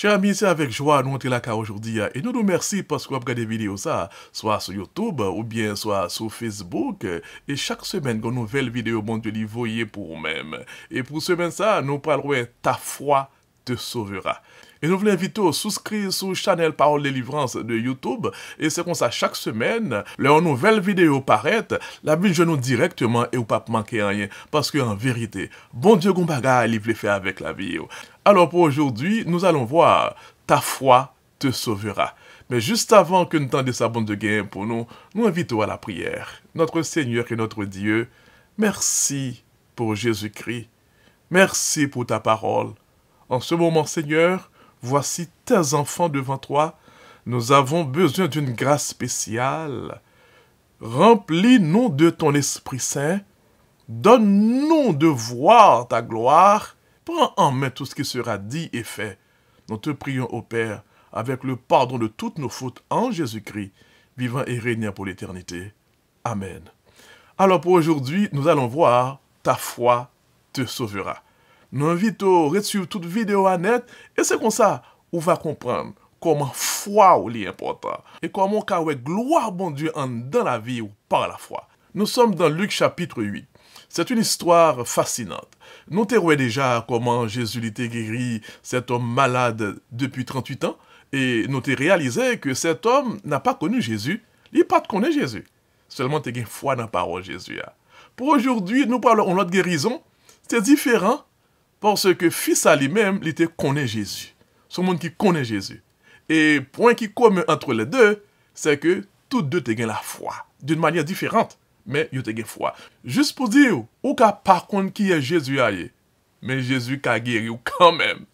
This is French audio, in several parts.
Chers amis, c'est avec joie nous entrons là aujourd'hui et nous remercions parce qu'on regarde des vidéos ça, soit sur YouTube ou bien soit sur Facebook et chaque semaine une nouvelle vidéo bon Dieu voyez pour vous-même. Et pour semaine ça, nous parlerons ta foi te sauvera. Et nous voulons inviter à souscrire sur la chaîne Parole de Délivrance de YouTube. Et c'est comme ça, chaque semaine, leur nouvelle vidéo paraît, la Bible je nous directement et ou pas manquer rien. Parce qu'en vérité, bon Dieu Gombaga, il veut faire avec la vie. Alors pour aujourd'hui, nous allons voir ta foi te sauvera. Mais juste avant que nous tendions sa bande de gain pour nous, nous invitons à la prière. Notre Seigneur et notre Dieu, merci pour Jésus-Christ. Merci pour ta parole. En ce moment, Seigneur, voici tes enfants devant toi. Nous avons besoin d'une grâce spéciale. Remplis-nous de ton Esprit Saint. Donne-nous de voir ta gloire. Prends en main tout ce qui sera dit et fait. Nous te prions, ô Père, avec le pardon de toutes nos fautes en Jésus-Christ, vivant et régnant pour l'éternité. Amen. Alors pour aujourd'hui, nous allons voir ta foi te sauvera. Nous invitons à suivre toute vidéo à net et c'est comme ça on va comprendre comment foi est important et comment on peut gloire bon Dieu dans la vie ou par la foi. Nous sommes dans Luc chapitre 8. C'est une histoire fascinante. Nous avons déjà comment Jésus était guéri cet homme malade depuis 38 ans et nous avons réalisé que cet homme n'a pas connu Jésus. Il n'a pas connu Jésus. Seulement il a une foi dans la parole de Jésus. Pour aujourd'hui, nous parlons de notre guérison. C'est différent. Parce que fils à lui-même, il était connaît Jésus. Ce monde qui connaît Jésus. Et point qui commun entre les deux, c'est que tous deux ont la foi. D'une manière différente, mais ils ont la foi. Juste pour dire, ou qu'à par contre qui est Jésus aille, mais Jésus qui a guéri quand même.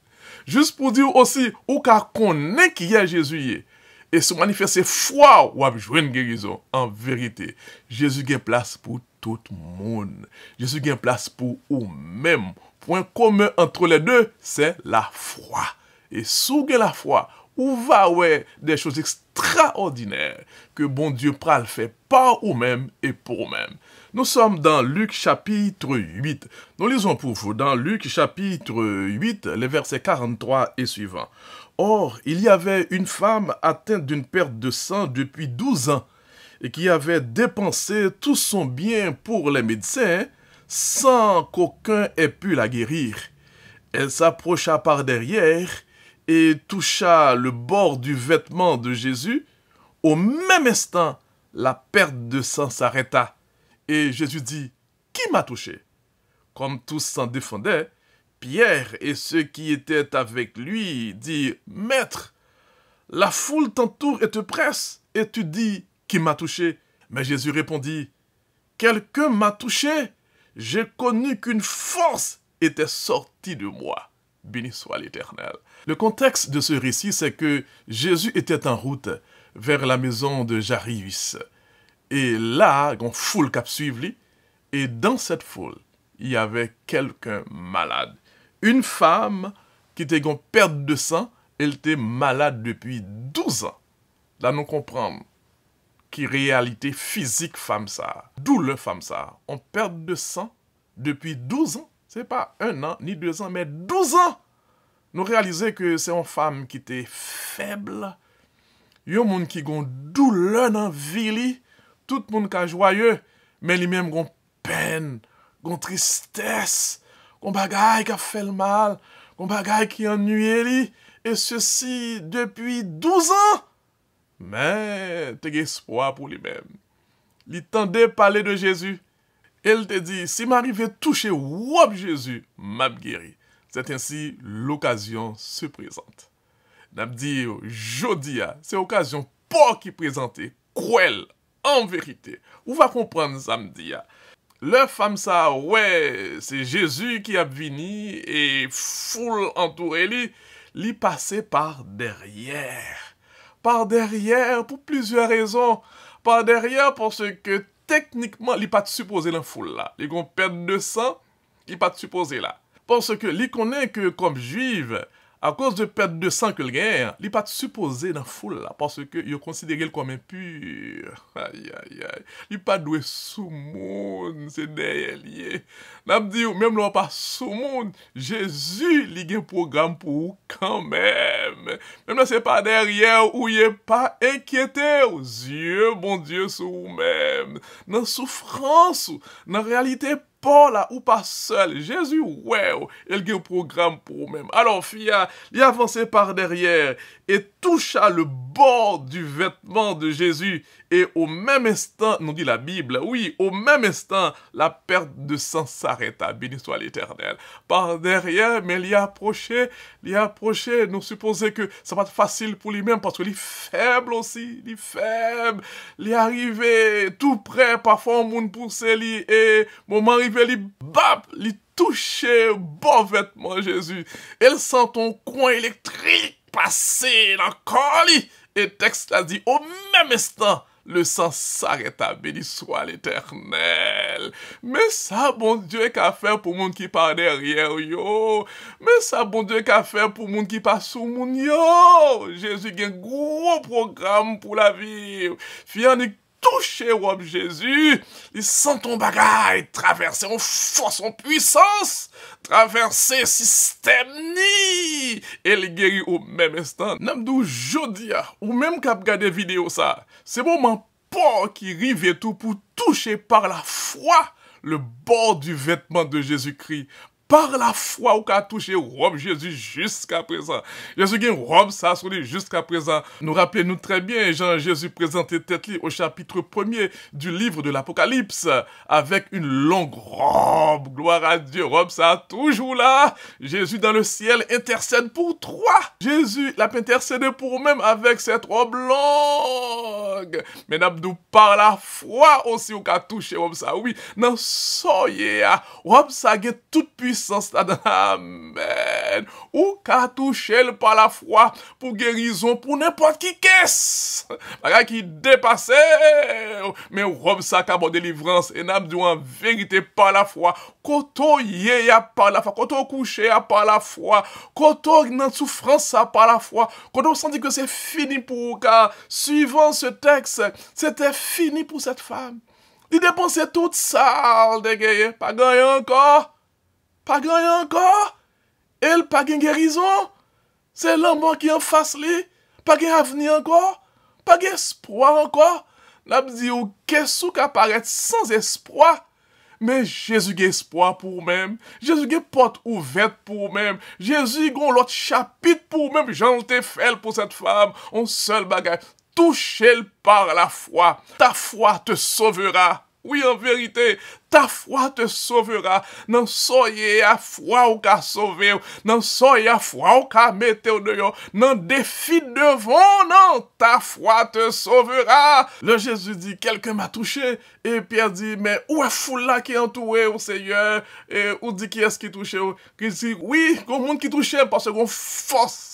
Juste pour dire aussi, ou qu'à connaît qui est Jésus et se manifester foi ou à jouer une guérison. En vérité, Jésus a place pour tout le monde. Jésus a place pour vous-même. Point commun entre les deux, c'est la foi. Et sous la foi, ou va ouais des choses extraordinaires que bon Dieu pral fait par vous-même et pour vous-même. Nous sommes dans Luc chapitre 8. Nous lisons pour vous dans Luc chapitre 8, les versets 43 et suivants. Or, il y avait une femme atteinte d'une perte de sang depuis 12 ans et qui avait dépensé tout son bien pour les médecins sans qu'aucun ait pu la guérir. Elle s'approcha par derrière et toucha le bord du vêtement de Jésus. Au même instant, la perte de sang s'arrêta. Et Jésus dit, « Qui m'a touché ?» Comme tous s'en défendaient, Pierre et ceux qui étaient avec lui dirent, « Maître, la foule t'entoure et te presse, et tu dis, « Qui m'a touché ?» Mais Jésus répondit, « Quelqu'un m'a touché. J'ai connu qu'une force était sortie de moi. » Béni soit l'Éternel. Le contexte de ce récit, c'est que Jésus était en route vers la maison de Jairus. Et là, une foule qui suivi, et dans cette foule, il y avait quelqu'un malade. Une femme qui était en perte de sang, elle était malade depuis 12 ans. Là, nous comprenons qui réalité physique femme ça. Douleur femme ça. On perd de sang depuis 12 ans. C'est pas 1 an ni 2 ans, mais 12 ans. Nous réalisons que c'est une femme qui était faible. Il y a un monde qui a une douleur dans la vie. Tout le monde est joyeux, mais lui-même a une peine, une tristesse, un bagage qui a fait le mal, un bagage qui ennuie. Et ceci depuis 12 ans. Mais, tu as espoir pour lui-même. Il tendait parler de Jésus. Elle te dit, si m'arrive toucher wop Jésus, m'a guéri. C'est ainsi l'occasion se présente. N'a dit, jodi a, c'est occasion pour qui présente, cruel, en vérité. Ou va comprendre samedi a. Le femme ça, ouais, c'est Jésus qui a venu et foule entouré li passé par derrière. Par derrière, pour plusieurs raisons. Par derrière, parce que techniquement, il n'est pas supposé la foule là. Il y a une perte de sang, il n'est pas supposé là. Parce que il connaît que comme juive, à cause de perte de sang que le gagne, il n'est pas supposé dans la foule là, parce que il considéré comme impur. Aïe, aïe, aïe. Il n'est pas doué sous monde, c'est derrière lié. N'a dit, même là, pas sous monde, Jésus, il a un programme pour vous quand même. Même là, c'est pas derrière où il n'est pas inquiété aux yeux, bon Dieu, sur vous-même. Dans la souffrance, dans la réalité, pas là ou pas seul. Jésus, ouais, il a un programme pour vous-même. Alors, Fia, il avancé par derrière et toucha le bord du vêtement de Jésus. Et au même instant, nous dit la Bible, oui, au même instant, la perte de sang s'arrêta. Béni soit l'Éternel. Par derrière, mais il y a approché, nous supposons que ça va être facile pour lui-même parce qu'il est faible aussi, il est faible. Il est arrivé tout près, parfois on monde pousse lui et moment arrivé, il bap, il touché bon vêtement Jésus. Elle sent ton coin électrique passer dans le corps. Et texte a dit, au même instant, le sang s'arrêta, béni soit l'Éternel. Mais ça, bon Dieu, qu'a fait pour monde qui part derrière, yo. Mais ça, bon Dieu, qu'a fait pour monde qui passe sous moun, yo. Jésus a un gros programme pour la vie. Fian touché robe Jésus, il sent ton bagage traverser en force, en puissance, traverser système ni, et le guérit au même instant. Namdou jodia, ou même qu'à regarder vidéo ça, c'est moment pas qui rive tout pour toucher par la foi le bord du vêtement de Jésus-Christ. Par la foi, ou qu'a touché robe Jésus jusqu'à présent. Jésus a une robe ça sur lui jusqu'à présent. Nous rappelons-nous très bien, Jean-Jésus présentait tête au chapitre 1er du livre de l'Apocalypse, avec une longue robe. Gloire à Dieu, robe ça toujours là. Jésus dans le ciel intercède pour toi. Jésus l'a intercédé pour même avec cette robe longue. Mais n'abdou par la foi aussi, ou qu'a touché robe ça. Oui, non, soyez, robe ça a toute puissance. Amen. Ou qu'a touché par la foi pour guérison pour n'importe qui qu'est-ce. Bagay qui dépasse. Mais robe ça qu'a bon délivrance et n'a dit en vérité par la foi. Koto yé ya par la foi. Koto couché ya par la foi. Koto nan souffrance ça par la foi. Koto senti que c'est fini pour car suivant ce texte, c'était fini pour cette femme. Il dépensait tout ça, dégayé. Pas gagné encore. Pas gagné encore. Elle pas gagne guérison. C'est l'homme qui en face lui. Pas gagne avenir encore. Pas gagne espoir encore. N'a dit ou qu'est-ce qui apparaît sans espoir. Mais Jésus a espoir pour même. Jésus a porte ouverte pour même. Jésus a l'autre chapitre pour même. Jean te fait pour cette femme. Un seul bagage. Touchez-le par la foi. Ta foi te sauvera. Oui, en vérité, ta foi te sauvera. Non soyez à foi ou qu'a sauvé. Non soyez à foi ou qu'a mette au dehors. Non défi devant, non. Ta foi te sauvera. Le Jésus dit, quelqu'un m'a touché. Et Pierre dit, mais où est foule là qui est entouré au Seigneur? Et où dit qui est-ce qui touché? Qui dit, oui, il y a un monde qui touché parce qu'on force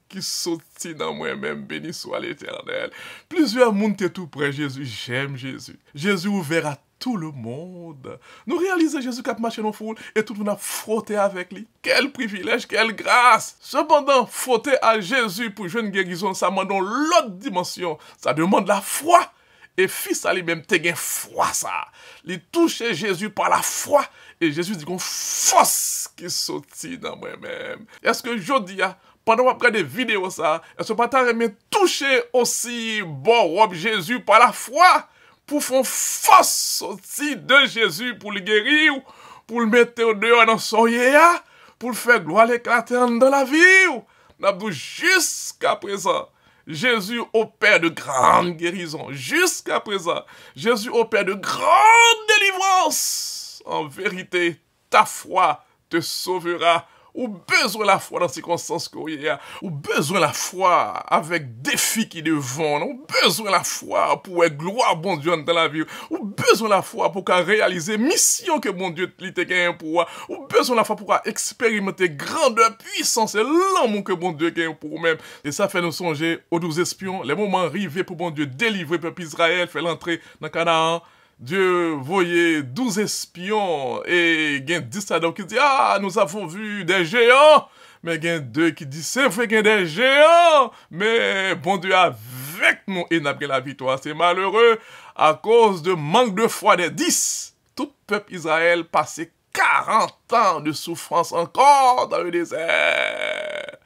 qui sortit dans moi-même, béni soit l'Éternel. Plusieurs mondes étaient tout près Jésus. J'aime Jésus. Jésus ouvert à tout le monde. Nous réalisons Jésus qui a marché dans la foule et tout le monde a frotté avec lui. Quel privilège, quelle grâce. Cependant, frotter à Jésus pour jouer une guérison, ça demande l'autre dimension. Ça demande la foi. Et fils à lui-même, t'es gain foi ça. Il touche Jésus par la foi. Et Jésus dit qu'on force qui sortit dans moi-même. Est-ce que je dis, pendant qu'on regarde des vidéos ça, est-ce que pas t'aimer toucher aussi bon robe Jésus par la foi pour faire force aussi de Jésus pour le guérir, pour le mettre au dehors dans son yéa, pour le faire gloire l'éclater dans la vie. Jusqu'à présent, Jésus opère de grandes guérisons. Jusqu'à présent, Jésus opère de grandes délivrances. En vérité, ta foi te sauvera. Ou besoin la foi dans les circonstances qu'il y a. Ou besoin la foi avec défis qui devant. Ou besoin la foi pour être gloire bon Dieu dans la vie. Ou besoin la foi pour réaliser mission que bon Dieu t'a gagné pour. Ou besoin la foi pour expérimenter grandeur, puissance et l'amour que bon Dieu gagne pour même. Et ça fait nous songer aux 12 espions. Les moments arrivés pour bon Dieu délivrer le peuple Israël, faire l'entrée dans Canaan. Dieu voyait 12 espions et il y a 10 qui dit, ah, nous avons vu des géants. mais il y a deux qui disent, c'est vrai qu'il y a des géants, mais bon Dieu avec nous et n'a pas la victoire. C'est malheureux à cause de manque de foi des 10. Tout peuple Israël passait 40 ans de souffrance encore dans le désert.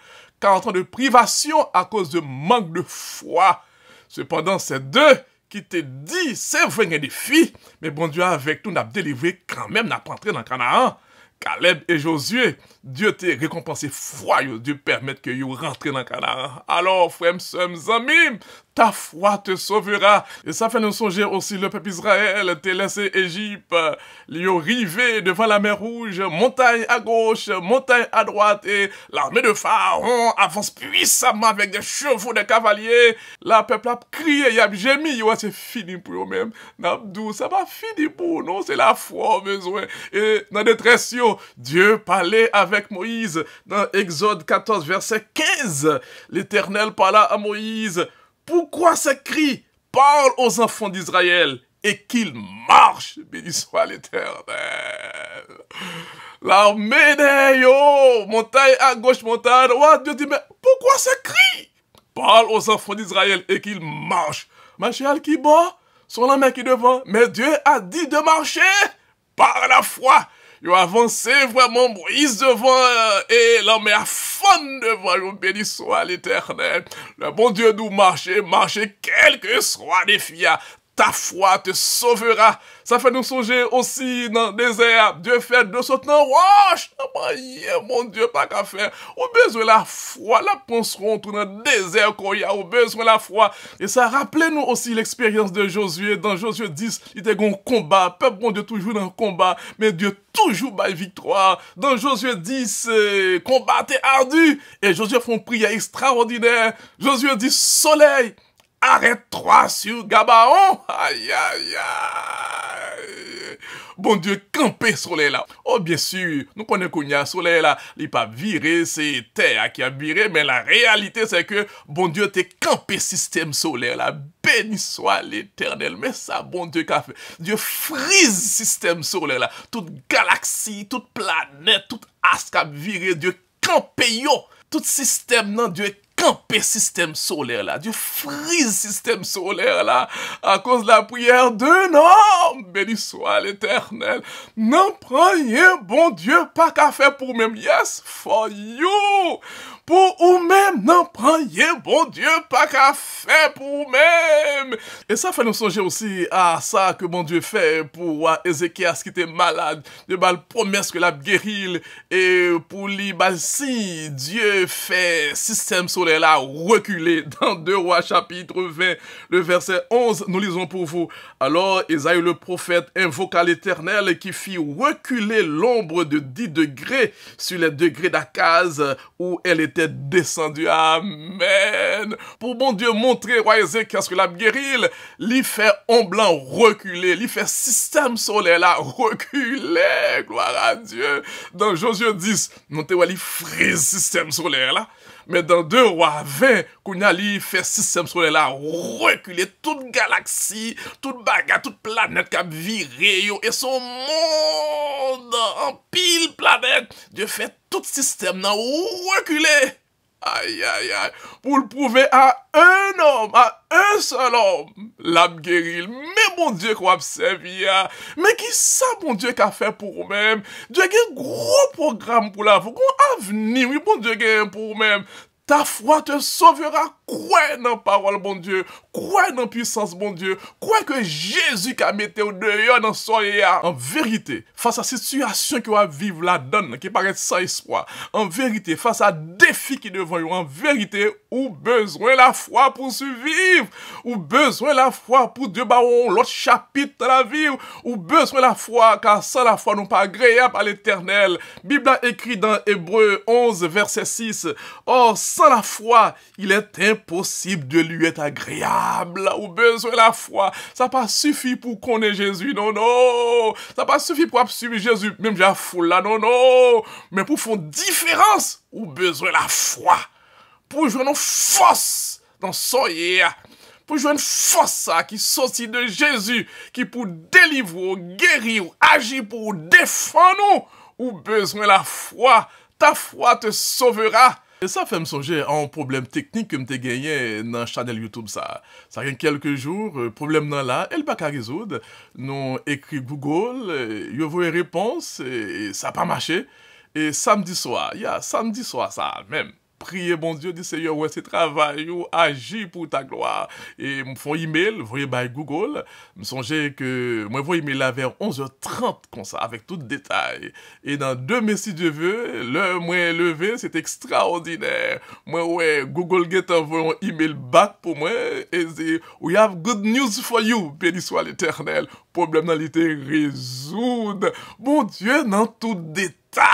40 ans de privation à cause de manque de foi. Cependant, ces deux qui te dit, c'est vrai qu'il y a des filles, mais bon Dieu avec nous, n'a délivré quand même, n'a pas entré dans le Canaan. Caleb et Josué, Dieu t'a récompensé foi, Dieu permet que vous rentrez dans le Canaan. Alors, frères, sœurs, amis, ta foi te sauvera. Et ça fait nous songer aussi le peuple Israël, t'a laissé Égypte, ils ont rivé devant la mer Rouge, montagne à gauche, montagne à droite, et l'armée de Pharaon avance puissamment avec des chevaux, des cavaliers. La peuple a crié, il a gémi, c'est fini pour eux-mêmes. N'abdou, ça va finir pour nous, c'est la foi besoin. Et dans détresse, Dieu parlait avec Moïse dans Exode 14, verset 15. L'Éternel parla à Moïse. Pourquoi ces cris? Parle aux enfants d'Israël et qu'ils marchent. Béni soit l'Éternel. L'armée des yo, montagne à gauche, montagne à droite. Dieu dit, mais pourquoi ces cris? Parle aux enfants d'Israël et qu'ils marchent. Marchal qui bat, sur la main qui devant. Mais Dieu a dit de marcher par la foi. Ils ont avancé vraiment, Moïse devant et l'armée a fond devant. Béni soit l'Éternel. Le bon Dieu nous marcher, quel que soit les défi. Ta foi te sauvera. Ça fait nous songer aussi dans le désert. Dieu fait de sauter dans roche. Mon Dieu, pas qu'à faire. Au besoin de la foi. La penseront tout dans le désert qu'on y a. Au besoin de la foi. Et ça rappelez nous aussi l'expérience de Josué. Dans Josué 10, il était un combat. Peuple bon Dieu toujours dans le combat. Mais Dieu toujours bat victoire. Dans Josué 10, combat est ardu. Et Josué fait une prière extraordinaire. Josué dit, soleil, arrête-toi sur Gabaon. Aïe, aïe, aïe. Bon Dieu, camper soleil là. Oh, bien sûr, nous connaissons qu'il y a soleil là. Il n'est pas viré, c'est terre qui a viré. Mais la réalité, c'est que bon Dieu t'es campé système solaire là. Béni soit l'Éternel. Mais ça, bon Dieu qu'a fait. Dieu frise système solaire là. Toute galaxie, toute planète, toute astre qui a viré. Dieu campé yo. Tout système non, Dieu camper système solaire là. Dieu frise système solaire là à cause de la prière d'un homme. Béni soit l'Éternel. Non prenez bon Dieu pas qu'à faire pour même. Yes, for you. Pour vous-même, non prenez bon Dieu pas qu'à faire pour vous-même. Et ça fait nous songer aussi à ça que bon Dieu fait pour Ézéchias qui était malade. Dieu a la promesse que la guérit et pour lui, si Dieu fait système solaire là reculer dans 2 Rois chapitre 20, le verset 11, nous lisons pour vous. Alors Ésaïe le prophète invoqua l'Éternel qui fit reculer l'ombre de 10 degrés sur les degrés d'Akaz où elle était descendue. Amen. Pour bon Dieu montrer roi Ézéchias que la guérille, lui fait ombre blanc reculer, lui fait système solaire là reculer. Gloire à Dieu. Dans Josué 10, nous te voyons frise système solaire là. Mais dans 2 Rois 20, qu'on a li fait système solaire là, reculer toute galaxie, toute bagarre, toute planète qui a viré, yo, et son monde en pile planète. Dieu fait tout système là, reculer. Aïe, aïe, aïe. Pour le prouver à un homme, à un seul homme, l'a guéri. Mais mon Dieu qu'on a servi. Mais qui ça, mon Dieu, qu'a fait pour vous-même? Dieu a un gros programme pour la vie. Un avenir, oui, mon Dieu, a pour vous-même. Ta foi te sauvera. Crois dans la parole, bon Dieu. Crois dans la puissance, bon Dieu. Crois que Jésus qui a mis au dehors dans son yéa. En vérité, face à cette situation que va vivre la donne, qui paraît sans espoir. En vérité, face à défi qui devant vous, en vérité, ou besoin la foi pour survivre. Ou besoin la foi pour Dieu baron l'autre chapitre de la vie. Ou besoin la foi, car sans la foi, nous pas agréable à l'Éternel. Bible a écrit dans Hébreux 11, verset 6. Or, sans la foi, il est impossible de lui être agréable. Ou besoin la foi. Ça pas suffit pour connaître Jésus, non, non. Ça pas suffit pour suivre Jésus, même j'ai foule là, non, non. Mais pour faire différence, ou besoin la foi. Pour jouer une force dans son hier. Pour jouer une force qui sortit de Jésus, qui pour délivrer, guérir, agir pour défendre nous. Ou besoin la foi. ta foi te sauvera. Et ça fait me songer à un problème technique que m'te gagné dans le channel YouTube ça. Ça fait quelques jours, problème dans là, elle pas qu'à résoudre. Nous écrit Google, yo voyez réponse et ça pas marché. Et samedi soir, samedi soir ça même. Priez bon Dieu, dit Seigneur, ouais, c'est travail, yo, agis pour ta gloire. Et me font email, voyez by Google, me songez que moi voyez email là vers 11h30 comme ça, avec tout détail. Et dans 2 mai si Dieu veut, l'heure moi levé, c'est extraordinaire. Moi ouais, Google get envoyé un email back pour moi et dit we have good news for you, béni soit l'Éternel. Problème dans l'été résoudre. Bon Dieu, dans tout détail.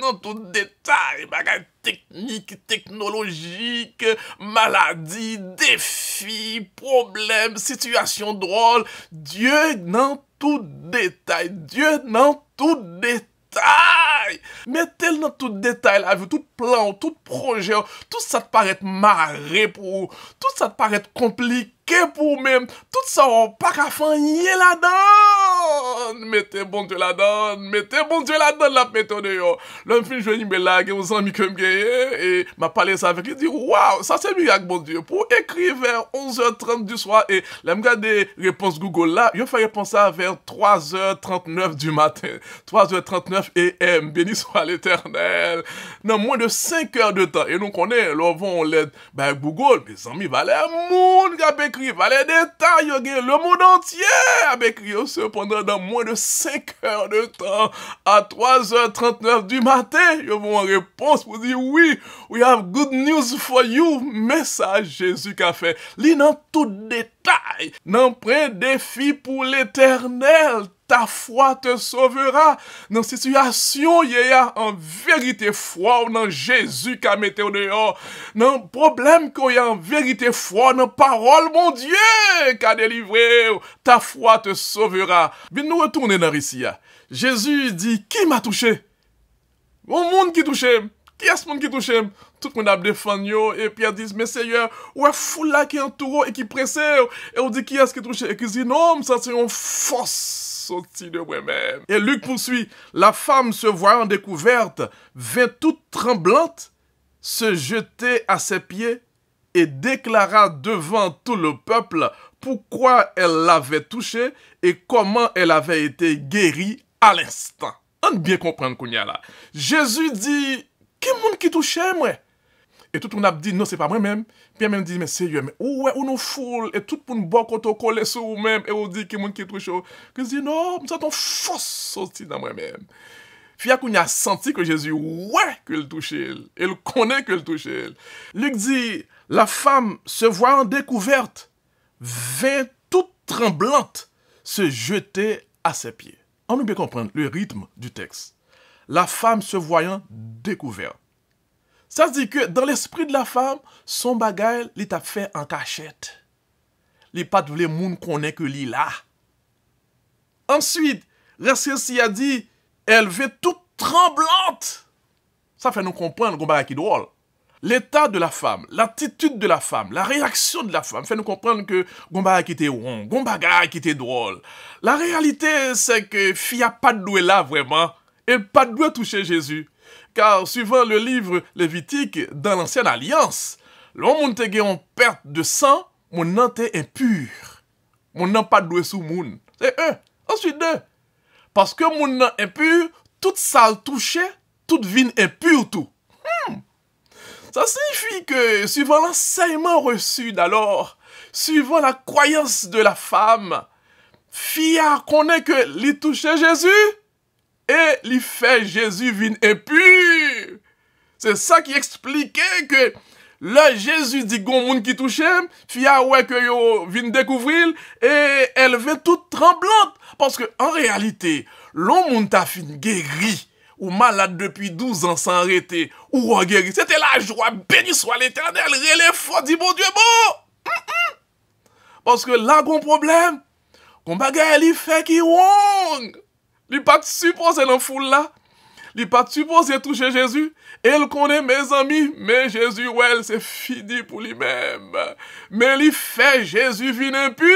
Dans tout détail, bagages techniques, technologiques, maladies, défis, problèmes, situations drôles. Dieu dans tout détail. Dieu dans tout détail. Mettez-le dans tout détail, la vie, tout plan, tout projet, tout ça te paraît marré pour tout ça te paraît compliqué pour même, tout ça on pas qu'à faire là-dedans. Mettez bon Dieu là-dedans, mettez bon Dieu là-dedans la méthode yo. L'homme fin je me là aux amis que me et m'a parlé ça avec lui dit waouh, ça c'est miracle bon Dieu pour écrire vers 11h30 du soir et là me regarder réponse Google là, je fais réponse ça vers 3h39 du matin. 3h39 AM, béni soit l'Éternel. Dans moins de 5 heures de temps et nous connaît, là on l'aide ben Google, mes amis, valait monde qui a écrit, valait détail, le monde entier a écrit cependant dans moins de 5 heures de temps à 3h39 du matin, ils vont en réponse pour dire oui, we have good news for you. Message Jésus qu'a fait. Lis dans tout détail, n'en prends défi pour l'Éternel. Ta foi te sauvera. Dans situation, il y a en vérité foi dans Jésus qui a mis au dehors. Dans problème qu'il y a en vérité foi dans parole, mon Dieu, qui a délivré. Ta foi te sauvera. Bien nous retourner dans ici. Jésus dit, qui m'a touché? Mon monde qui touché. Qui est ce monde qui touché? Tout le monde a défendu et Pierre dit, mais Seigneur, ouais, fou là qui entoure et qui presse. Et on dit, qui est ce qui touché? Et qui dit, non, ça c'est une force. Sorti de moi-même. Et Luc poursuit, la femme se voyant découverte, vint toute tremblante, se jeter à ses pieds et déclara devant tout le peuple pourquoi elle l'avait touché et comment elle avait été guérie à l'instant. On bien comprendre qu'on y a là. Jésus dit, qui monde qui touchait moi? Et tout le monde a dit, non, c'est pas moi-même. Puis même dit, mais sérieux, mais où est-ce nous foule? Et tout le monde boit quand on colle sur vous-même. Et on dit, qui monde qui touche? Que je dis, non, ça ton fausse sorti dans moi-même. Puis qu'on a senti que Jésus, ouais, que le touchait. Et il connaît que le touchait. Luc dit, la femme se voyant découverte, vint toute tremblante se jeter à ses pieds. On peut bien comprendre le rythme du texte. La femme se voyant découverte. Ça se dit que dans l'esprit de la femme, son bagage, il t'a fait en cachette. Il pas de monde connaît que lui là. Ensuite, récit a dit, elle vient toute tremblante. Ça fait nous comprendre qu'on bagage qui drôle. L'état de la femme, l'attitude de la femme, la réaction de la femme fait nous comprendre que qu'on bagage qui était rond, qu'on bagage qui était drôle. La réalité, c'est que fille a pas de doué là vraiment. Elle pas de doué toucher Jésus. Car suivant le livre Lévitique, dans l'ancienne alliance, l'homme qui a une perte de sang, mon nom est impur. Mon nom pas doué sous moun. C'est un. Ensuite deux. Parce que mon nom est impur, toute sale touché, toute vine impure tout. Ça signifie que suivant l'enseignement reçu d'alors, suivant la croyance de la femme, fia connaît que lui touchait Jésus. Et il fait Jésus vin impur. C'est ça qui expliquait que là Jésus dit gon moun qui touche, fia ouais que yo vin découvrir et elle vient toute tremblante parce que en réalité, l'homme moun ta fin guéri ou malade depuis 12 ans sans arrêter ou guéri. C'était la joie, béni soit l'Éternel, relève fort dit bon Dieu bon. Parce que là gon problème, gon bagay li fait qui wrong. Il pas supposé dans foule là. Il n'est pas supposé toucher Jésus. Il connaît mes amis, mais Jésus, ouais, c'est fini pour lui-même. Mais il fait Jésus vine impur.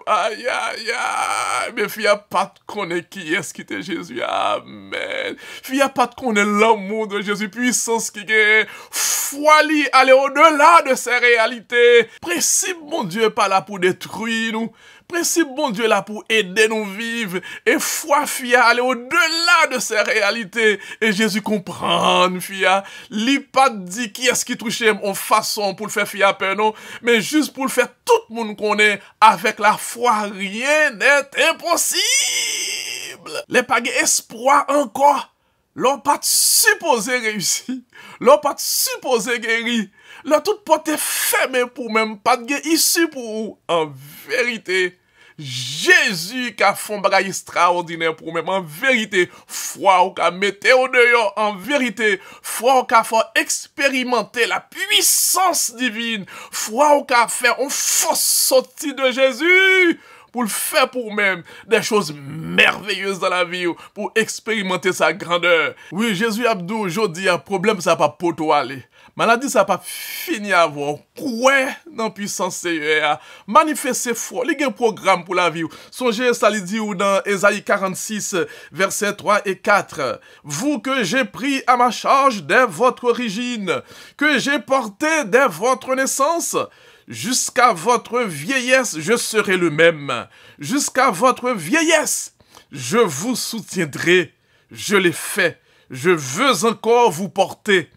Aïe, aïe, aïe. Mais il n'y a pas de connaître qui est-ce qui était Jésus. Amen. Il n'y a pas de connaître l'amour de Jésus, puissance qui est. Foi li aller au-delà de ces réalités. Principe, mon Dieu, pas là pour détruire nous. Principe, bon Dieu, là pour aider nous vivre. Et foi, fia, aller au-delà de ces réalités. Et Jésus comprend, fia. Li pas dit qui est-ce qui touche en façon pour le faire fia peur, non. Mais juste pour le faire tout le monde connaît. Avec la foi, rien n'est impossible. Les pas espoir encore. L'on pas supposé réussir. L'on pas supposé guérir. Là, toute porte est fermée pour même pas de issue pour vous. En vérité, Jésus qui a fait un bagage extraordinaire pour même. En vérité, foi ou qu'a mettre au dehors. En vérité, foi ou qu'a fait expérimenter la puissance divine. Foi ou qu'a fait une fausse sortie de Jésus. Pour le faire pour même des choses merveilleuses dans la vie, pour expérimenter sa grandeur. Oui, Jésus Abdou, aujourd'hui, un problème, ça va pas pour toi aller. Maladie, ça va pas fini à voir. Quoi dans la puissance Seigneur? Manifester foi. Il y a un programme pour la vie. Songez, ça lui dit dans Ésaïe 46, versets 3 et 4. Vous que j'ai pris à ma charge dès votre origine, que j'ai porté dès votre naissance, jusqu'à votre vieillesse, je serai le même. Jusqu'à votre vieillesse, je vous soutiendrai. Je l'ai fait. Je veux encore vous porter,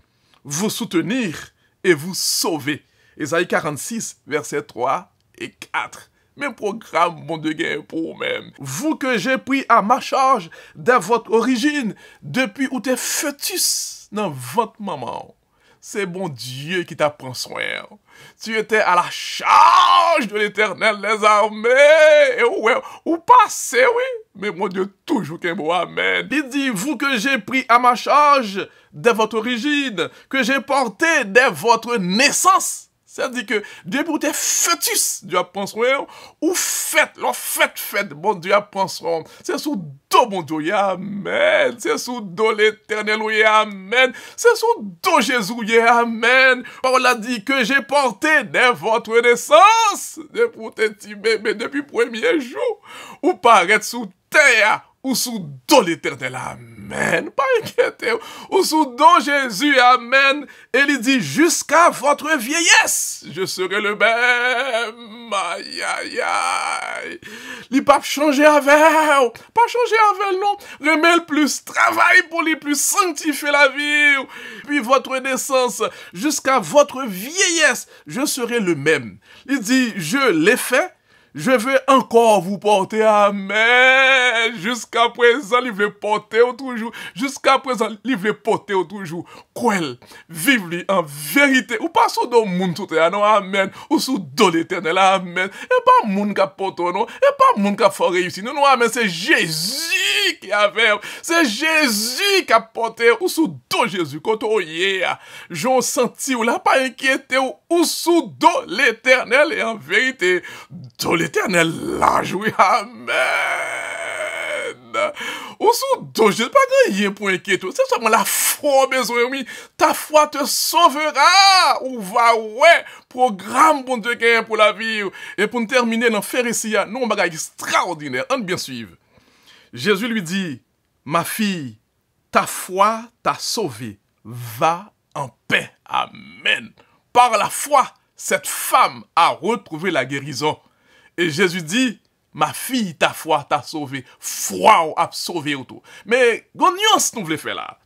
vous soutenir et vous sauver. Ésaïe 46, versets 3 et 4. Même programme, mon Dieu, pour même. Vous que j'ai pris à ma charge dès votre origine, depuis où t'es fœtus dans votre maman. C'est bon Dieu qui t'a pris soin. Tu étais à la charge de l'Éternel, les armées. Et ouais, ou passé, oui. Mais mon Dieu, toujours qu'un mot, amen. Il dit, vous que j'ai pris à ma charge dès votre origine, que j'ai porté dès votre naissance. C'est-à-dire que depuis où t'es fœtus, Dieu a pensé soin, ou faites, bon Dieu a pensé soin. C'est sous dos, mon Dieu, amen. C'est sous dos l'Éternel, oui, amen. C'est sous dos Jésus, amen. Paul a dit que j'ai porté dès votre naissance, depuis où t'es petit bébé, depuis le premier jour, ou paraître sous terre, ou sous dos l'Éternel, amen. Pas inquiétez, ou sous dos Jésus, amen. Et il dit, jusqu'à votre vieillesse, je serai le même. Aïe, aïe, aïe. Il pas changer avec, pas changer avec, non. Remet le plus, travail pour lui plus sanctifier la vie. Puis votre naissance, jusqu'à votre vieillesse, je serai le même. Il dit, je l'ai fait. Je veux encore vous porter, amen. Jusqu'à présent, il veut porter toujours. Jusqu'à présent, il veut porter toujours. Quoi? Vive lui en vérité. Ou pas sous le monde tout est, non, amen. Ou sous de l'Éternel, amen. Et pas monde qui a porté, non. Et pas monde qui a fait réussir. Non, non, amen. C'est Jésus qui a fait. C'est Jésus qui a porté. Ou sous de Jésus. Quand on y est, j'en senti, ou là, pas inquiété. Ou sous de l'Éternel. Et en vérité, de l'Éternel l'a joué, amen. Ou sous dos, je n'ai pas rien pour inquiéter. C'est seulement la foi, besoin, oui. Ta foi te sauvera. Ou va, ouais, programme, bon Dieu, gain pour la vie. Et pour nous terminer, dans Phérécia, nous, on bagage extraordinaire. On bien suivre. Jésus lui dit, ma fille, ta foi t'a sauvée. Va en paix. Amen. Par la foi, cette femme a retrouvé la guérison. Et Jésus dit, ma fille, ta foi t'a sauvé. Foi a sauvé autour. Mais, gon nuance nous voulons faire là.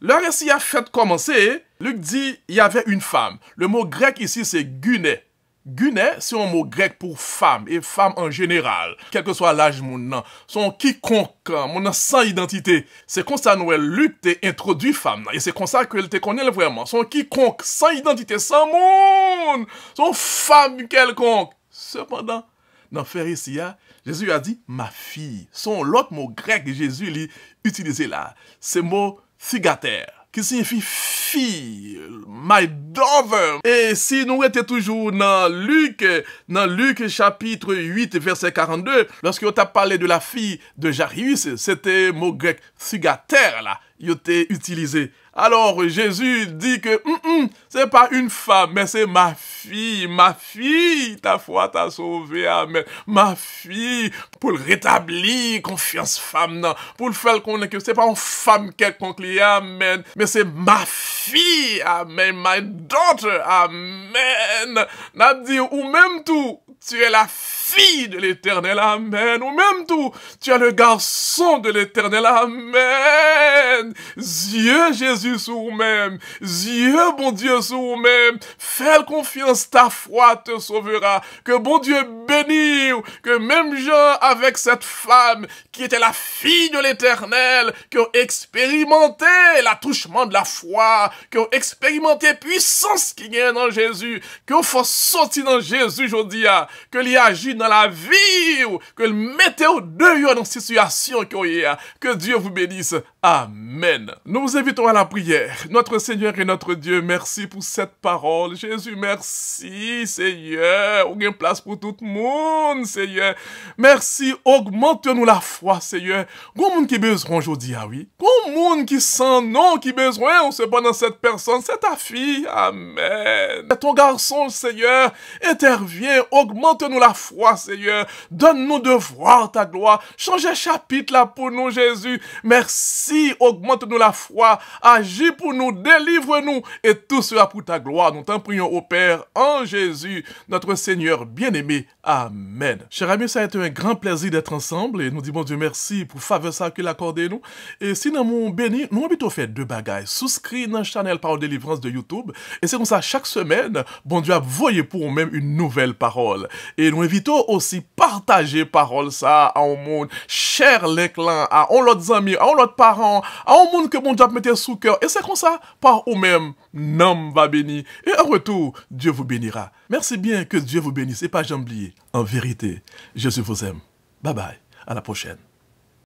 Le récit a fait commencer. Luc dit, il y avait une femme. Le mot grec ici, c'est guné. Guné, c'est un mot grec pour femme, et femme en général. Quel que soit l'âge, mon son quiconque, mon sans identité. C'est comme ça, nous, Luc t'a introduit femme. Et c'est comme ça qu'elle te connaît vraiment. Son quiconque, sans identité, sans monde. Son femme quelconque. Cependant, dans Phérécia, Jésus a dit, ma fille. Son l'autre mot grec que Jésus l'a utilisé là. C'est le mot figater, qui signifie fille, my daughter. Et si nous étions toujours dans Luc chapitre 8, verset 42, lorsque on t'a parlé de la fille de Jairus, c'était mot grec thugater là, il était utilisé. Alors Jésus dit que c'est pas une femme, mais c'est ma fille, ta foi t'a sauvé, amen. Ma fille, pour le rétablir, confiance femme, non, pour le faire connaître que c'est pas une femme quelconque, amen, mais c'est ma fille, amen, my daughter, amen. N'a dit, ou même tout, tu es la fille de l'Éternel, amen, ou même tout, tu es le garçon de l'Éternel, amen. Dieu Jésus sur vous-même, Dieu bon Dieu sur vous-même, fais confiance, ta foi te sauvera, que bon Dieu bénisse, que même gens avec cette femme qui était la fille de l'Éternel, qui ont expérimenté l'attouchement de la foi, qui ont expérimenté puissance qui est dans Jésus, qui ont fait sortir dans Jésus aujourd'hui, que l'y agit dans la vie, que le mettez au dehors dans cette situation que Dieu vous bénisse. Amen. Nous vous invitons à la prière. Notre Seigneur et notre Dieu, merci pour cette parole. Jésus, merci, Seigneur. On a une place pour tout le monde, Seigneur. Merci, augmente-nous la foi, Seigneur. Grand monde qui a besoin aujourd'hui, oui. Grand monde qui sent non, qui a besoin, on se bat dans cette personne, c'est ta fille. Amen. Ton garçon, Seigneur, intervient, augmente-nous la foi, Seigneur. Donne-nous de voir ta gloire. Change un chapitre là pour nous, Jésus. Merci, augmente-nous la foi. Agis pour nous, délivre-nous. Et tout cela pour ta gloire. Nous t'en prions au Père, en Jésus, notre Seigneur bien-aimé. Amen. Chers amis, ça a été un grand plaisir d'être ensemble. Et nous disons, bon Dieu, merci pour faveur ça qu'il a accordé nous. Et si nous avons béni, nous avons plutôt fait deux bagailles. Souscrit dans le channel Parole Délivrance de YouTube. Et c'est comme ça, chaque semaine, bon Dieu a voyé pour nous-mêmes une nouvelle parole. Et nous invitons aussi partager parole ça à un monde, cher les clans, à un l'autre amis, à un l'autre parents, à un monde que bon Dieu a mis sous cœur. Et c'est comme ça, par vous-même, nom va bénir. Et en retour, Dieu vous bénira. Merci bien, que Dieu vous bénisse. Et pas j'oublie. En vérité, Jésus vous aime. Bye bye. À la prochaine.